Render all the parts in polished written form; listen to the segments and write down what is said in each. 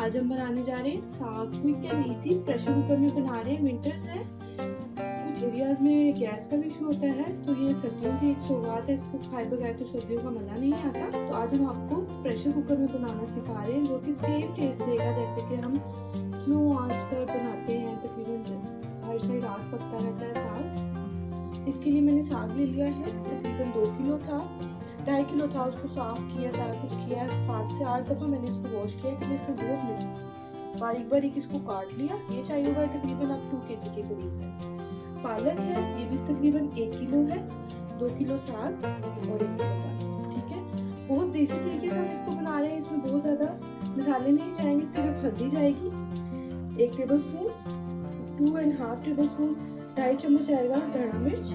आज हम बनाने जा रहे हैं साग। Quick and easy pressure cooker में बना रहे हैं। विंटर्स है, कुछ एरियाज में गैस का भी इशू होता है, तो ये सर्दियों की एक सौगात है। इसको खाए बगैर तो सर्दियों का मजा नहीं आता। तो आज हम आपको प्रेशर कुकर में बनाना सिखा रहे हैं, जो कि सेम टेस्ट देगा जैसे कि हम स्लो आंच पर बनाते हैं। तकरीबन सारी रात पकता रहता है साग। इसके लिए मैंने साग ले लिया है, तकरीबन 2 किलो था, 2.5 किलो था। उसको साफ किया, सारा कुछ किया, 7 से 8 दफ़ा मैंने इसको वॉश किया, क्योंकि इसमें बहुत बारीक बारीक इसको काट लिया। ये चाहिए होगा तकरीबन आप 2 kg के करीब है। पालक है, ये भी तकरीबन 1 किलो है, 2 किलो साग और 1 किलो पालक। ठीक है, बहुत देसी तरीके से हम इसको बना रहे हैं। इसमें बहुत ज़्यादा मसाले नहीं जाएंगे, सिर्फ हल्दी जाएगी 1 टेबल स्पून, 2.5 टेबल स्पून, 2.5 चम्मच आएगा धड़ा मिर्च,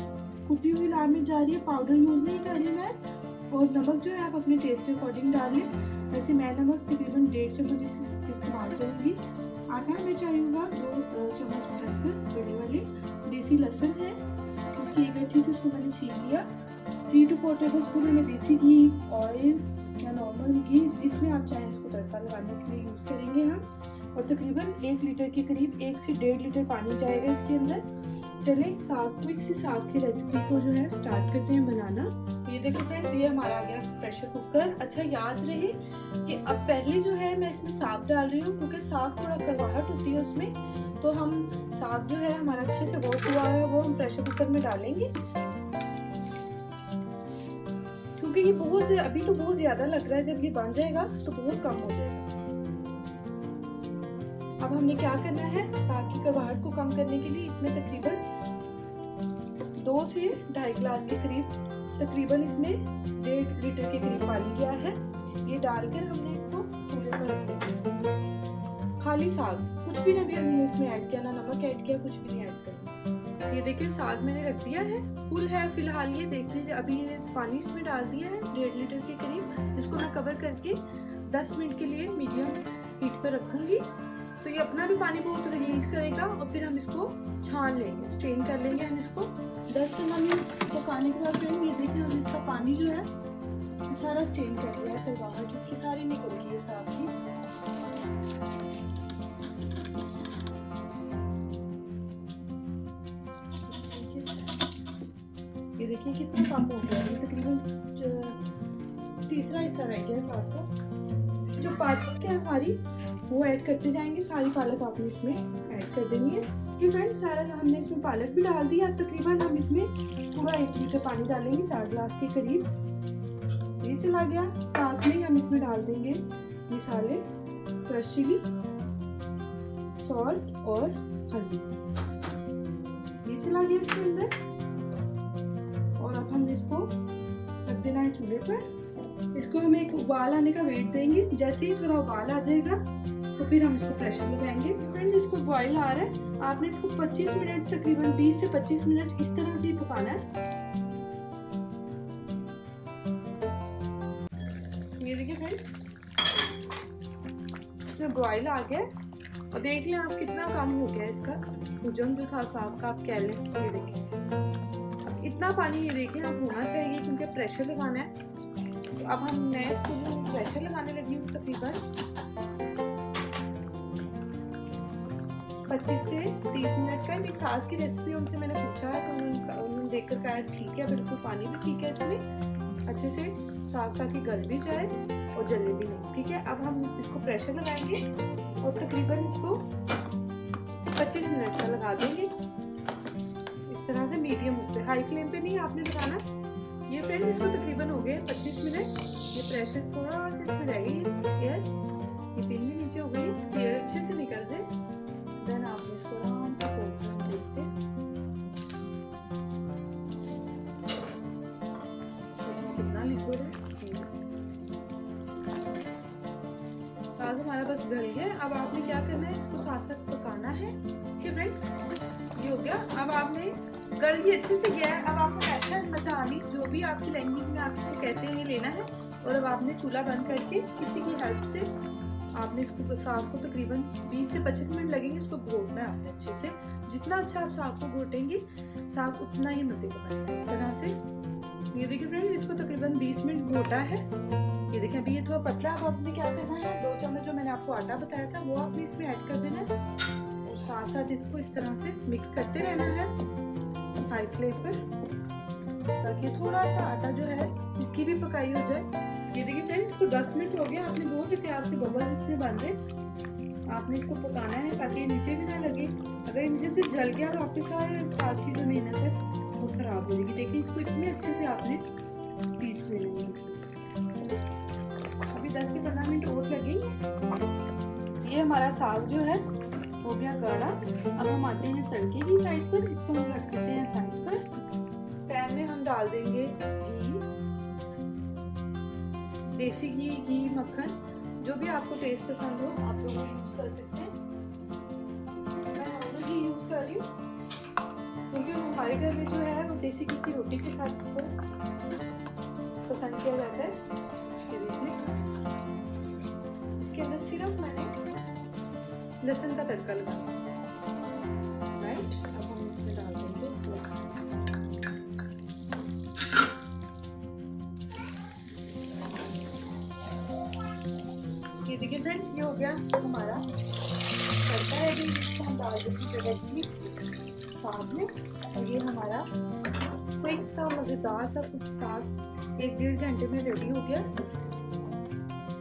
कुटी हुई लाल मिर्च जा रही है, पाउडर यूज़ नहीं कर रही मैं। और नमक जो है आप अपने टेस्ट के अकॉर्डिंग डालें। वैसे मैं नमक तकरीबन 1.5 चम्मच इस्तेमाल करूँगी। आटा में चाहिएगा 2 चम्मच भरकर बड़े वाले। देसी लहसुन है, उसकी एक गठी थी, उसको मैंने छील लिया। 3 to 4 टेबल स्पून हमें देसी घी, ऑयल या नॉर्मल घी, जिसमें आप चाहें इसको तड़का लगाने के लिए यूज़ करेंगे हम। और तकरीबन 1 लीटर के करीब 1 से 1.5 लीटर पानी जाएगा इसके अंदर। चले साग क्विक सी साग की रेसिपी को जो है स्टार्ट करते हैं बनाना। ये देखो फ्रेंड्स, ये हमारा आ गया प्रेशर कुकर। अच्छा याद रहे कि अब पहले जो है मैं इसमें साग डाल रही हूँ, क्योंकि साग थोड़ा कड़वाहट होती है उसमें। तो हम साग जो है हमारा अच्छे से वॉश हुआ है वो हम प्रेशर कुकर में डालेंगे, क्योंकि ये बहुत अभी तो बहुत ज्यादा लग रहा है, जब ये बन जाएगा तो बहुत कम हो जाएगा। अब हमने क्या करना है, साग की कड़वाहट को कम करने के लिए इसमें तकरीबन 2 से 2.5 गिलास के करीब, तकरीबन इसमें 1.5 लीटर के करीब पानी गया है। ये डालकर हमने इसको चूल्हे पर रख देना। खाली साग, कुछ भी नहीं हमने इसमें ऐड किया, ना नमक ऐड किया, कुछ भी नहीं ऐड करना। ये देखिए साग मैंने रख दिया है, फुल है फिलहाल। ये देख लीजिए, अभी ये पानी इसमें डाल दिया है 1.5 लीटर के करीब। इसको मैं कवर करके 10 मिनट के लिए मीडियम हीट पर रखूंगी, तो ये अपना भी पानी बहुत रिलीज करेगा। और फिर हम इसको छान लेंगे, स्ट्रेन कर लेंगे हम इसको। 10-15 मिनट पकाने के बाद फ्रेंड ये देखिए हम इसका पानी जो है वो सारा स्ट्रेन कर लिया है, फिर बाहर जिसकी सारी निकल गई है साग की। ये देखिए कितना कम हो गया है, तकरीबन तीसरा हिस्सा रह गया साग का। जो पालक है हमारी वो ऐड करते जाएंगे, सारी पालक आपने इसमें ऐड कर देनी है। कि फ्रेंड सारा हमने इसमें पालक भी डाल दिया। अब तकरीबन हम इसमें पूरा 1 लीटर पानी डालेंगे, 4 गिलास के करीब। ये चला गया। साथ में हम इसमें डाल देंगे मसाले, क्रश चिली, सॉल्ट और हल्दी। ये चला गया इसके अंदर। और अब हम इसको रख देना है चूल्हे पर। इसको हम एक उबाल आने का वेट देंगे। जैसे ही थोड़ा उबाल आ जाएगा तो फिर हम इसको प्रेशर लगाएंगे। फ्रेंड्स इसको बॉईल आ रहा है, आपने इसको 25 मिनट, तकरीबन 20 से 25 मिनट इस तरह से पकाना है। ये देखिए फ्रेंड, इसमें बॉईल आ गया और देख लें आप कितना कम हो गया इसका हुजम जो था साग का, आप कह लें। ये देखिए अब इतना पानी ये देख लें आप होना चाहिए, क्योंकि प्रेशर लगाना है। तो अब मैं इसको जो प्रेशर लगाने लगी हूँ तकरीबन 25 से 30 मिनट का। मेरी सास की रेसिपी उनसे मैंने पूछा है, तो उन्होंने देखकर कहा ठीक है, बिल्कुल पानी भी ठीक है इसमें, अच्छे से साग ताकि गल भी जाए और जले भी नहीं। ठीक है, अब हम इसको प्रेशर लगाएंगे और तकरीबन इसको 25 मिनट का लगा देंगे इस तरह से, मीडियम उस पर, हाई फ्लेम पे नहीं आपने लगाना। ये फ्रेंड्स इसको तकरीबन हो गए 25 मिनट। ये प्रेशर थोड़ा सा इसमें रह गई एयर, ये पिन भी नीचे हो गई, एयर अच्छे से निकल जाए। देन आपने इसको आराम से खोल कर देखते हैं इसमें कितना लिक्विड है। साग हमारा बस गल गया। अब आपने क्या करना है, इसको साथ साथ पकाना है। ठीक है फ्रेंड, ये हो गया। अब आपने गल ये अच्छे से गया है। अब आपको ऐसा मतानी, जो भी आपकी लैंग्वेज में आप इसको कहते हैं, ये लेना है। और अब आपने चूल्हा बंद करके किसी की हेल्प से आपने इसको साग को तकरीबन 20 से 25 मिनट लगेंगे इसको घोटना है आपने अच्छे से। जितना अच्छा आप साग को घोटेंगे साग उतना ही मजे का बनेगा इस तरह से। ये देखिए फ्रेंड, इसको तकरीबन 20 मिनट घोटा है। ये देखें अभी ये थोड़ा पतला। अब आपने क्या करना है, 2 चम्मच जो मैंने आपको आटा बताया था वो आपने इसमें ऐड कर देना है और साथ साथ इसको इस तरह से मिक्स करते रहना है हाई फ्लेम पर, ताकि थोड़ा सा आटा जो है इसकी भी पकाई हो जाए। ये देखिए फ्रेंड्स, इसको 10 मिनट हो गया। आपने बहुत ही प्यार से बबल इसमें बन रहे, आपने इसको पकाना है ताकि नीचे भी ना लगे। अगर नीचे से जल गया तो आपके साथ की जो मेहनत है वो खराब हो जाएगी। देखिए इसको इतने अच्छे से आपने पीस लेना है। अभी 10 से 15 मिनट और लगेंगे। ये हमारा साग जो है हो गया गाढ़ा। अब हम आते हैं तड़के की साइड पर। इसको हम रख देते हैं साइड पर। पैन में हम डाल देंगे घी, देसी घी, मक्खन, जो भी आपको टेस्ट पसंद हो आप लोग यूज कर सकते हैं। मैं नॉर्मल घी यूज कर रही हूँ क्योंकि हमारे घर में जो है वो देसी घी की रोटी के साथ इसको पसंद किया जाता है। इसके अंदर सिर्फ मैंने लहसुन का तड़का लगाया। राइट, अब हम इसमें डाल देंगे लहसुन। ये देखिए फ्रेंड्स, ये हो गया हमारा तड़का है। अभी इसको हम डाल देंगे डायरेक्टली साग में। और ये हमारा क्विक सा मज़ेदार सा कुछ साग 1-1.5 घंटे में रेडी हो गया।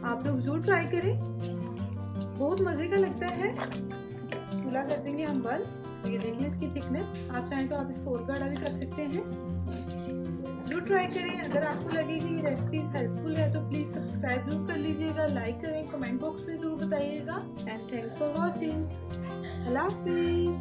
आप लोग जरूर ट्राई करें, बहुत मज़े का लगता है। चूल्हा कर देंगे हम बंद। ये देख लें इसकी थिकनेस। आप चाहें तो आप इसको और गाढ़ा भी कर सकते हैं। जरूर ट्राई करें। अगर आपको लगे कि ये रेसिपी हेल्पफुल है तो प्लीज़ सब्सक्राइब जरूर कर लीजिएगा, लाइक करें, कमेंट बॉक्स में ज़रूर बताइएगा। And thanks for watching. अल्लाह हाफिज़।